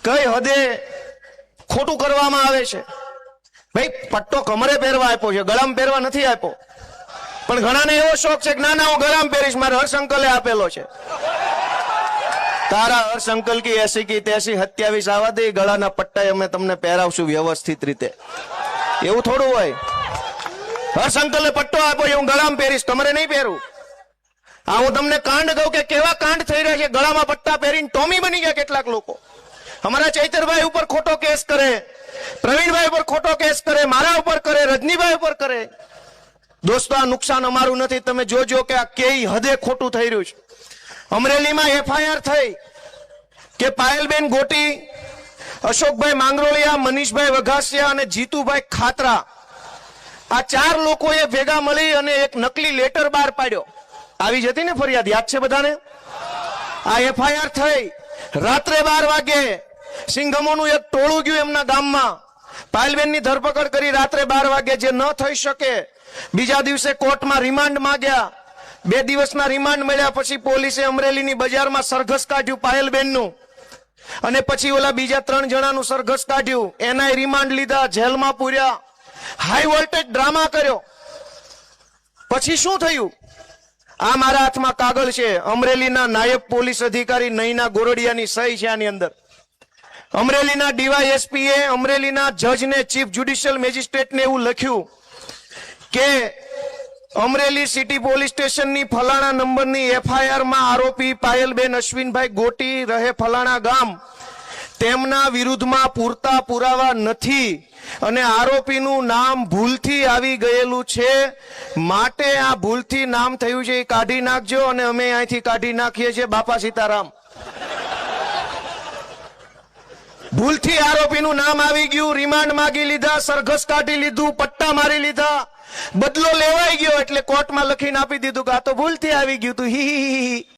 કઈ હદે ખોટું કરવામાં આવે છે। ભાઈ પટ્ટો કમરે પહેરવા આપ્યો છે, ગળામાં પહેરવા નથી આપ્યો, પણ ઘણાને એવો શોખ છે કે ના ના હું ગળામાં પહેરીશ, મારે હર્ષ અંકલે આપેલો છે। તારા હર્ષ અંકલ કી એસી કી તેસી 27 આવા દે, ગળાના પટ્ટા અમે તમને પહેરાવશું વ્યવસ્થિત રીતે। એવું થોડું હોય, હર્ષ અંકલે પટ્ટો આપ્યો હું ગળામાં પહેરીશ, તમારે નહીં પહેરવું। આ હું તમને કાંડ કહું કે કેવા કાંડ થઈ રહ્યા છે, ગળામાં પટ્ટા પહેરીને ટોમી બની ગયા કેટલાક લોકો। અમારા ચૈતરભાઈ ઉપર ખોટો કેસ કરે, પ્રવીણભાઈ ઉપર ખોટો કેસ કરે, મારા ઉપર કરે, રજનીભાઈ ઉપર કરે। દોસ્તો આ નુકસાન અમારું નથી, તમે જોજો કે આ કેઈ હદે ખોટું થઈ રહ્યું છે। અમરેલીમાં એફઆઈઆર થઈ કે પાયલબેન ગોટી, અશોકભાઈ માંગરોળિયા, મનીષભાઈ વઘાસિયા અને જીતુભાઈ ખાતરા, આ 4 લોકોએ ભેગા મળી અને એક નકલી લેટર બહાર પાડ્યો। આવી જતી ને ફરિયાદ, યાદ છે બધાને? આ એફઆઈઆર થઈ રાત્રે 12 વાગે, સિંઘમોનું એક ટોળું ગયું એમના ગામમાં, પાયલબેનની ધરપકડ કરી રાત્રે 12 વાગે। જે ન થઈ શકે બીજા દિવસે કોર્ટમાં રિમાન્ડ માંગ્યા, 2 દિવસના રિમાન્ડ મળ્યા પછી પોલીસે અમરેલીની બજારમાં સરઘસ કાઢ્યું પાયલબેનનું, અને પછી ઓલા બીજા 3 જણાનું સરઘસ કાઢ્યું, એના રિમાન્ડ લીધા, જેલમાં પૂર્યા, હાઈ વોલ્ટેજ ડ્રામા કર્યો। પછી શું થયું? આ મારા હાથમાં કાગળ છે, અમરેલીના નાયબ પોલીસ અધિકારી નૈના ગોરડિયાની સહી છે આની અંદર। અમરેલીના ડીવાયએસપીએ અમરેલીના જજને, ચીફ જ્યુડિશિયલ મેજિસ્ટ્રેટને એવું લખ્યું કે અમરેલી સિટી પોલીસ સ્ટેશનની ફલાણા નંબરની એફઆઈઆર માં આરોપી પાયલબેન અશ્વિનભાઈ ગોટી રહે ફલાણા ગામ, તેમના વિરુદ્ધમાં પૂરતા પુરાવા નથી અને આરોપીનું નામ ભૂલથી આવી ગયેલું છે, માટે આ ભૂલથી નામ થયું છે એ કાઢી નાખજો અને અમે અહીંથી કાઢી નાખીએ છીએ બાપા સીતારામ। ભૂલથી આરોપીનું નામ આવી ગયું, રિમાન્ડ માંગી લીધા, સરઘસ કાઢી લીધું, પટ્ટા મારી લીધા, બદલો લેવાઈ ગયો એટલે કોર્ટમાં લખીને આપી દીધું કે આ તો ભૂલથી આવી ગયું તું, હી।